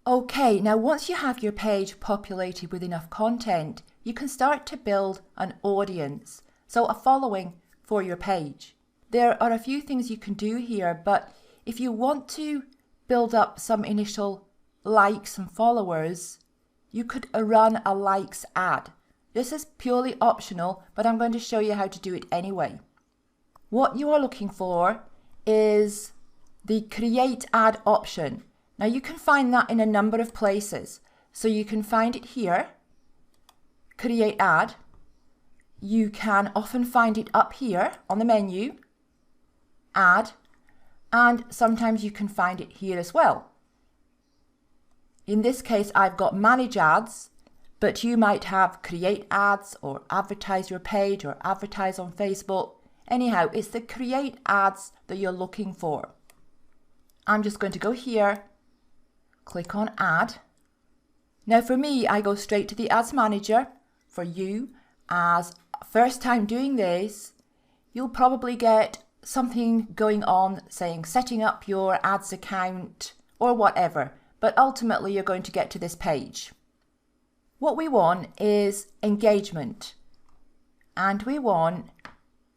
Okay, now once you have your page populated with enough content, you can start to build an audience, so a following for your page. There are a few things you can do here, but if you want to build up some initial likes and followers, you could run a likes ad. This is purely optional, but I'm going to show you how to do it anyway. What you are looking for is the create ad option. Now you can find that in a number of places. So you can find it here, create ad. You can often find it up here on the menu, add, and sometimes you can find it here as well. In this case, I've got manage ads, but you might have create ads or advertise your page or advertise on Facebook. Anyhow, it's the create ads that you're looking for. I'm just going to go here, click on add. Now for me, I go straight to the ads manager. For you, as first time doing this, you'll probably get something going on saying setting up your ads account or whatever, but ultimately you're going to get to this page. What we want is engagement, and we want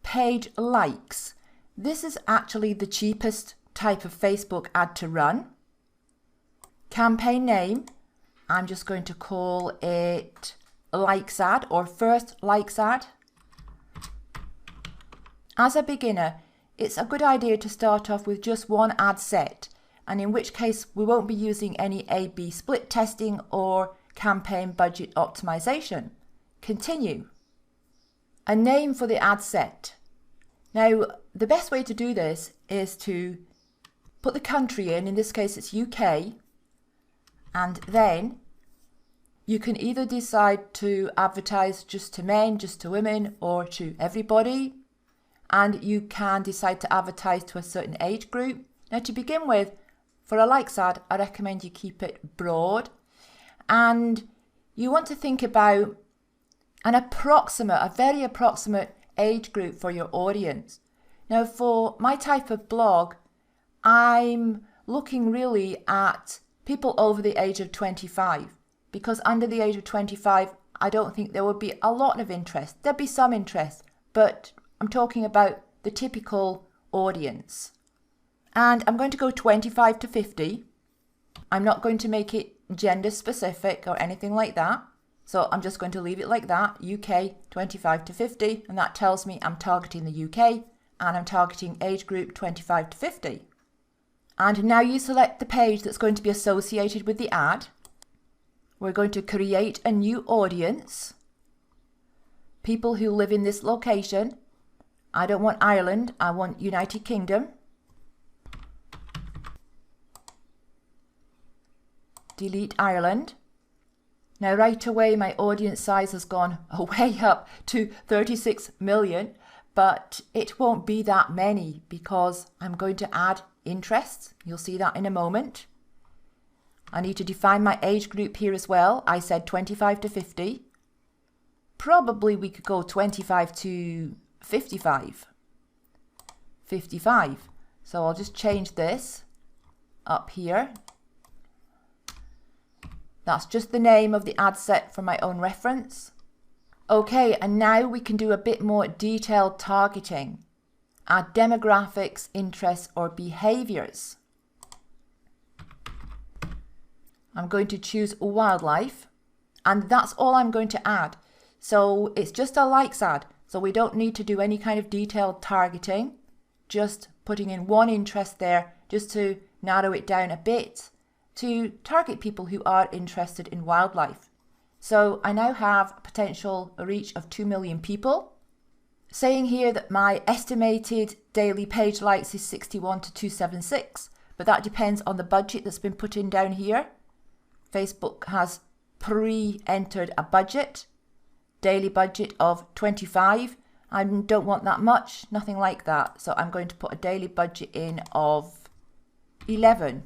page likes. This is actually the cheapest type of Facebook ad to run. Campaign name, I'm just going to call it likes ad or first likes ad. As a beginner, it's a good idea to start off with just one ad set, and in which case we won't be using any A/B split testing or campaign budget optimization. Continue. A name for the ad set. Now, the best way to do this is to put the country in this case it's UK, and then you can either decide to advertise just to men, just to women, or to everybody. And you can decide to advertise to a certain age group. Now to begin with, for a likes ad, I recommend you keep it broad. And you want to think about a very approximate age group for your audience. Now for my type of blog, I'm looking really at people over the age of 25. Because under the age of 25, I don't think there would be a lot of interest. There'd be some interest, but I'm talking about the typical audience. And I'm going to go 25 to 50. I'm not going to make it gender specific or anything like that. So I'm just going to leave it like that, UK 25 to 50, and that tells me I'm targeting the UK and I'm targeting age group 25 to 50. And now you select the page that's going to be associated with the ad. We're going to create a new audience. People who live in this location. I don't want Ireland, I want United Kingdom. Delete Ireland. Now right away my audience size has gone way up to 36 million, but it won't be that many because I'm going to add interests. You'll see that in a moment. I need to define my age group here as well. I said 25 to 50. Probably we could go 25 to 55. 55. So I'll just change this up here. That's just the name of the ad set for my own reference. Okay, and now we can do a bit more detailed targeting. Add demographics, interests, or behaviors. I'm going to choose wildlife, and that's all I'm going to add. So it's just a likes ad, so we don't need to do any kind of detailed targeting, just putting in one interest there just to narrow it down a bit to target people who are interested in wildlife. So I now have a potential reach of 2 million people. Saying here that my estimated daily page likes is 61 to 276, but that depends on the budget that's been put in down here. Facebook has pre-entered a budget, daily budget of 25. I don't want that much, nothing like that. So I'm going to put a daily budget in of 11.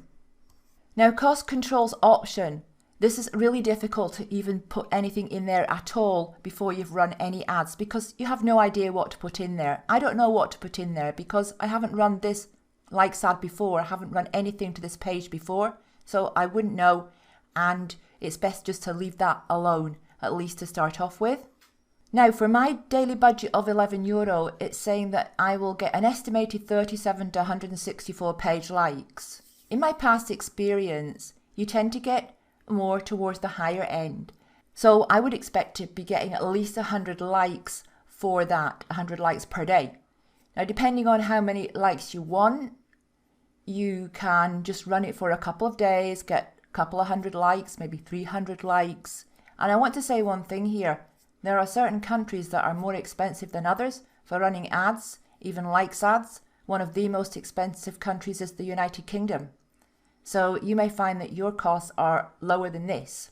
Now cost controls option. This is really difficult to even put anything in there at all before you've run any ads because you have no idea what to put in there. I don't know what to put in there because I haven't run this likes ad before. I haven't run anything to this page before, so I wouldn't know and it's best just to leave that alone, at least to start off with. Now, for my daily budget of €11, it's saying that I will get an estimated 37 to 164 page likes. In my past experience, you tend to get more towards the higher end. So I would expect to be getting at least 100 likes for that, 100 likes per day. Now, depending on how many likes you want, you can just run it for a couple of days, get a couple of hundred likes, maybe 300 likes. And I want to say one thing here. There are certain countries that are more expensive than others for running ads, even likes ads. One of the most expensive countries is the United Kingdom. So you may find that your costs are lower than this.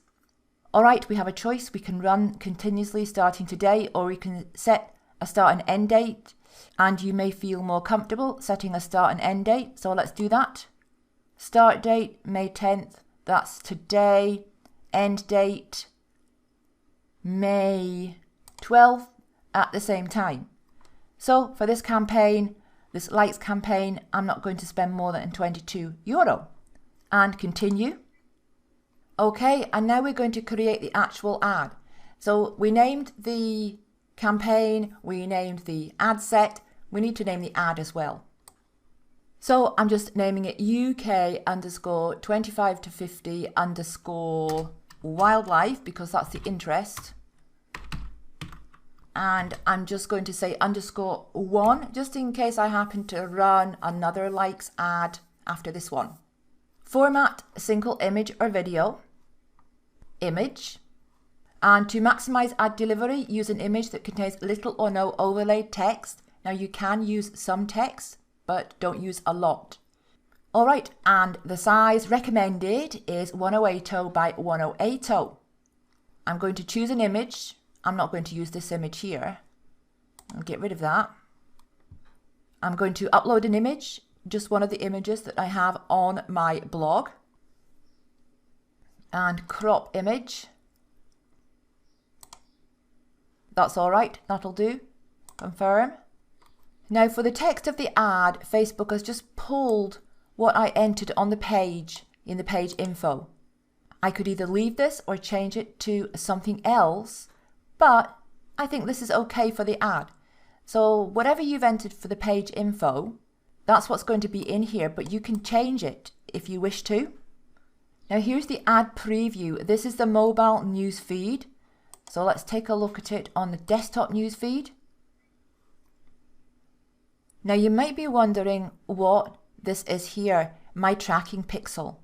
All right, we have a choice. We can run continuously starting today, or we can set a start and end date. And you may feel more comfortable setting a start and end date. So let's do that. Start date, May 10th. That's today. End date, May 12th at the same time. So for this campaign, this likes campaign, I'm not going to spend more than €22. And continue. Okay, and now we're going to create the actual ad. So we named the campaign, we named the ad set, we need to name the ad as well. So I'm just naming it UK_25 to 50_ wildlife, because that's the interest. And I'm just going to say _1, just in case I happen to run another likes ad after this one. Format, single image or video. Image. And to maximize ad delivery, use an image that contains little or no overlaid text. Now you can use some text, but don't use a lot. All right, and the size recommended is 1080 by 1080. I'm going to choose an image. I'm not going to use this image here. I'll get rid of that. I'm going to upload an image, just one of the images that I have on my blog. And crop image. That's all right, that'll do. Confirm. Now for the text of the ad, Facebook has just pulled what I entered on the page in the page info. I could either leave this or change it to something else, but I think this is okay for the ad. So whatever you've entered for the page info, that's what's going to be in here, but you can change it if you wish to. Now here's the ad preview. This is the mobile news feed. So let's take a look at it on the desktop news feed. Now you might be wondering what this is here, my tracking pixel.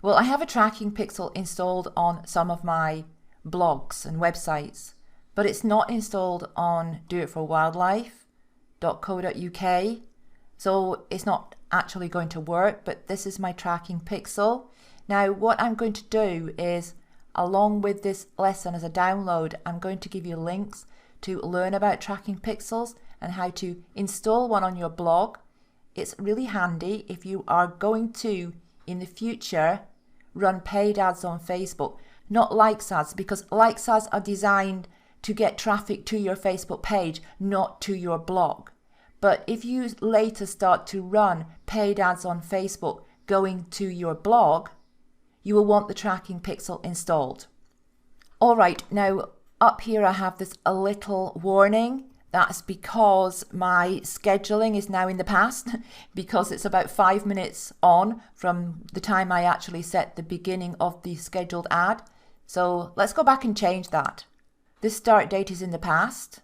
Well, I have a tracking pixel installed on some of my blogs and websites, but it's not installed on doitforwildlife.co.uk. So it's not actually going to work, but this is my tracking pixel. Now what I'm going to do is, along with this lesson as a download, I'm going to give you links to learn about tracking pixels and how to install one on your blog. It's really handy if you are going to, in the future, run paid ads on Facebook, not likes ads, because likes ads are designed to get traffic to your Facebook page, not to your blog. But if you later start to run paid ads on Facebook going to your blog, you will want the tracking pixel installed. All right, now up here I have this a little warning. That's because my scheduling is now in the past, because it's about 5 minutes on from the time I actually set the beginning of the scheduled ad. So let's go back and change that. This start date is in the past.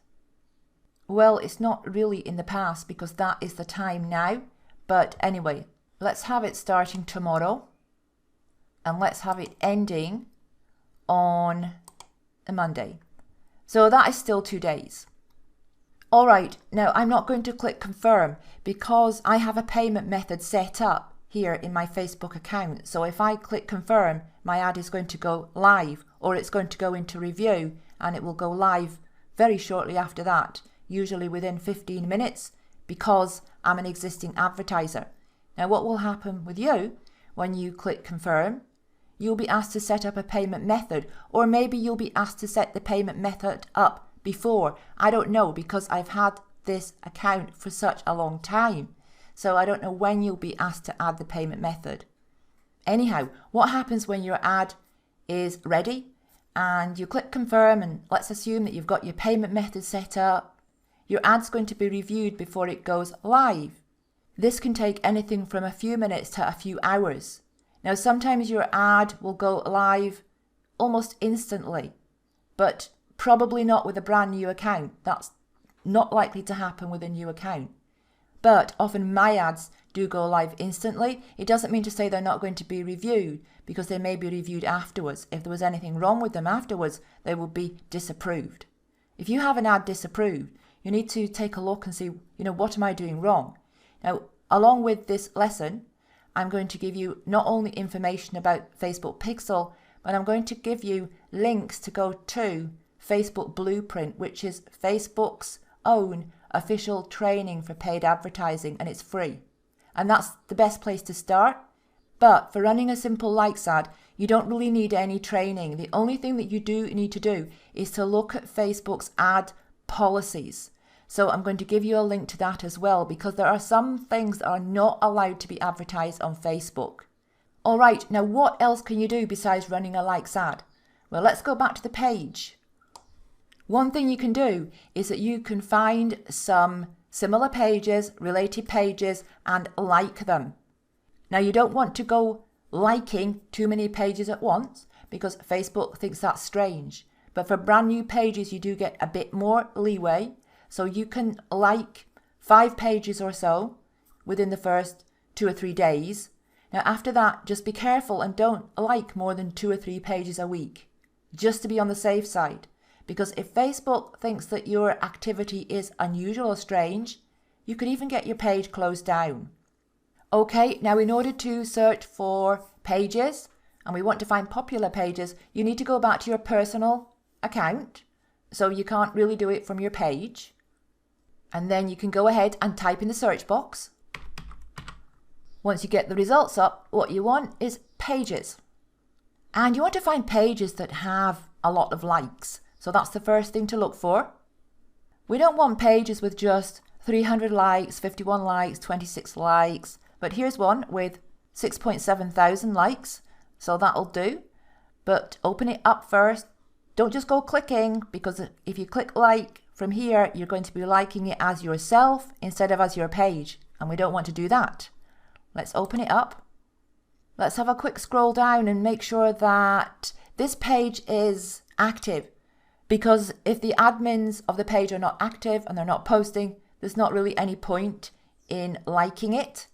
Well, it's not really in the past because that is the time now. But anyway, let's have it starting tomorrow. And let's have it ending on a Monday. So that is still 2 days. All right, now I'm not going to click confirm because I have a payment method set up here in my Facebook account. So if I click confirm, my ad is going to go live, or it's going to go into review, and it will go live very shortly after that, usually within 15 minutes, because I'm an existing advertiser. Now what will happen with you when you click confirm? You'll be asked to set up a payment method, or maybe you'll be asked to set the payment method up before. I don't know, because I've had this account for such a long time. So I don't know when you'll be asked to add the payment method. Anyhow, what happens when your ad is ready and you click confirm, and let's assume that you've got your payment method set up, your ad's going to be reviewed before it goes live. This can take anything from a few minutes to a few hours. Now, sometimes your ad will go live almost instantly, but probably not with a brand new account. That's not likely to happen with a new account. But often my ads do go live instantly. It doesn't mean to say they're not going to be reviewed, because they may be reviewed afterwards. If there was anything wrong with them afterwards, they will be disapproved. If you have an ad disapproved, you need to take a look and see, what am I doing wrong? Now, along with this lesson, I'm going to give you not only information about Facebook Pixel, but I'm going to give you links to go to Facebook Blueprint, which is Facebook's own official training for paid advertising, and it's free. And that's the best place to start. But for running a simple likes ad, you don't really need any training. The only thing that you do need to do is to look at Facebook's ad policies. So I'm going to give you a link to that as well, because there are some things that are not allowed to be advertised on Facebook. All right, now what else can you do besides running a likes ad? Well, let's go back to the page. One thing you can do is that you can find some similar pages, related pages, and like them. Now, you don't want to go liking too many pages at once, because Facebook thinks that's strange. But for brand new pages, you do get a bit more leeway. So you can like 5 pages or so within the first 2 or 3 days. Now, after that, just be careful and don't like more than 2 or 3 pages a week, just to be on the safe side. Because if Facebook thinks that your activity is unusual or strange, you could even get your page closed down. Okay, now in order to search for pages, and we want to find popular pages, you need to go back to your personal account. So you can't really do it from your page. And then you can go ahead and type in the search box. Once you get the results up, what you want is pages. And you want to find pages that have a lot of likes. So that's the first thing to look for. We don't want pages with just 300 likes, 51 likes, 26 likes. But here's one with 6.7 thousand likes. So that'll do. But open it up first. Don't just go clicking, because if you click like from here, you're going to be liking it as yourself instead of as your page. And we don't want to do that. Let's open it up. Let's have a quick scroll down and make sure that this page is active. Because if the admins of the page are not active and they're not posting, there's not really any point in liking it.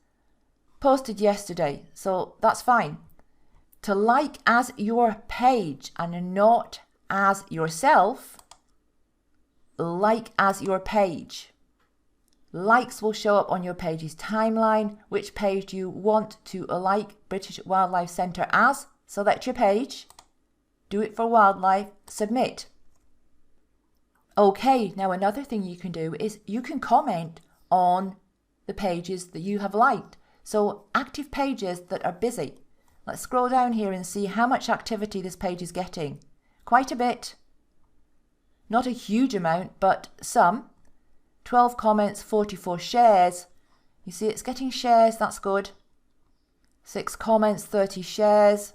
Posted yesterday, so that's fine. To like as your page and not as yourself, like as your page. Likes will show up on your page's timeline. Which page do you want to like British Wildlife Centre as? Select your page. Do it for wildlife. Submit. Okay, now another thing you can do is you can comment on the pages that you have liked. So active pages that are busy. Let's scroll down here and see how much activity this page is getting. Quite a bit. Not a huge amount, but some. 12 comments, 44 shares. You see it's getting shares, that's good. 6 comments, 30 shares.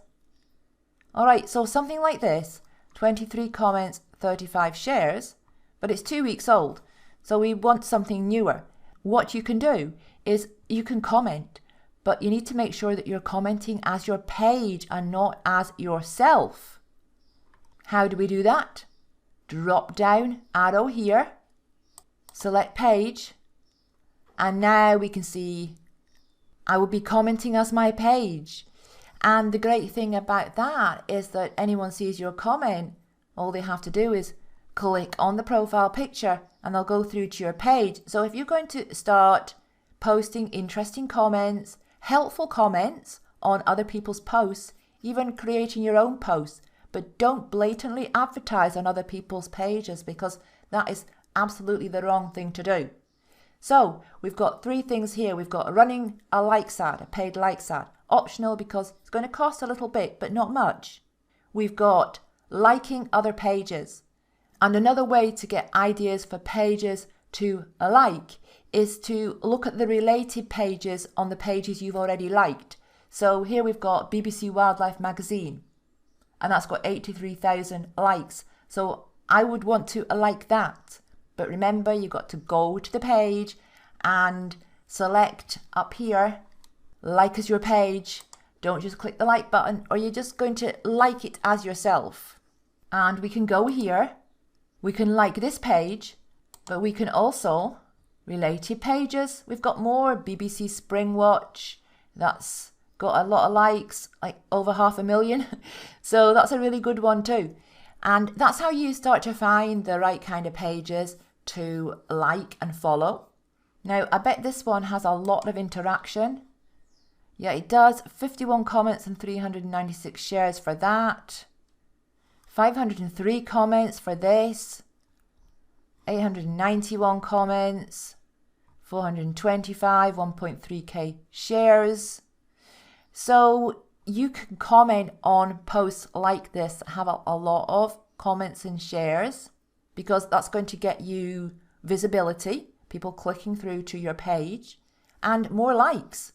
All right, so something like this, 23 comments, 35 shares, but it's 2 weeks old, so we want something newer. What you can do is you can comment, but you need to make sure that you're commenting as your page and not as yourself. How do we do that? Drop down arrow here, select page, and now we can see I will be commenting as my page. And the great thing about that is that anyone sees your comment, all they have to do is click on the profile picture and they'll go through to your page. So if you're going to start posting interesting comments, helpful comments on other people's posts, even creating your own posts, but don't blatantly advertise on other people's pages, because that is absolutely the wrong thing to do. So we've got 3 things here. We've got running a likes ad, a paid likes ad, optional because it's going to cost a little bit, but not much. We've got liking other pages. And another way to get ideas for pages to like is to look at the related pages on the pages you've already liked. So here we've got BBC Wildlife Magazine, and that's got 83,000 likes. So I would want to like that. But remember, you've got to go to the page and select up here, like as your page. Don't just click the like button, or you're just going to like it as yourself. And we can go here. We can like this page, but we can also related pages. We've got more BBC Spring Watch. That's got a lot of likes, like over 500,000. So that's a really good one too. And that's how you start to find the right kind of pages to like and follow. Now, I bet this one has a lot of interaction. Yeah, it does. 51 comments and 396 shares for that. 503 comments for this. 891 comments. 425, 1.3k shares. So you can comment on posts like this that have a lot of comments and shares, because that's going to get you visibility, people clicking through to your page, and more likes.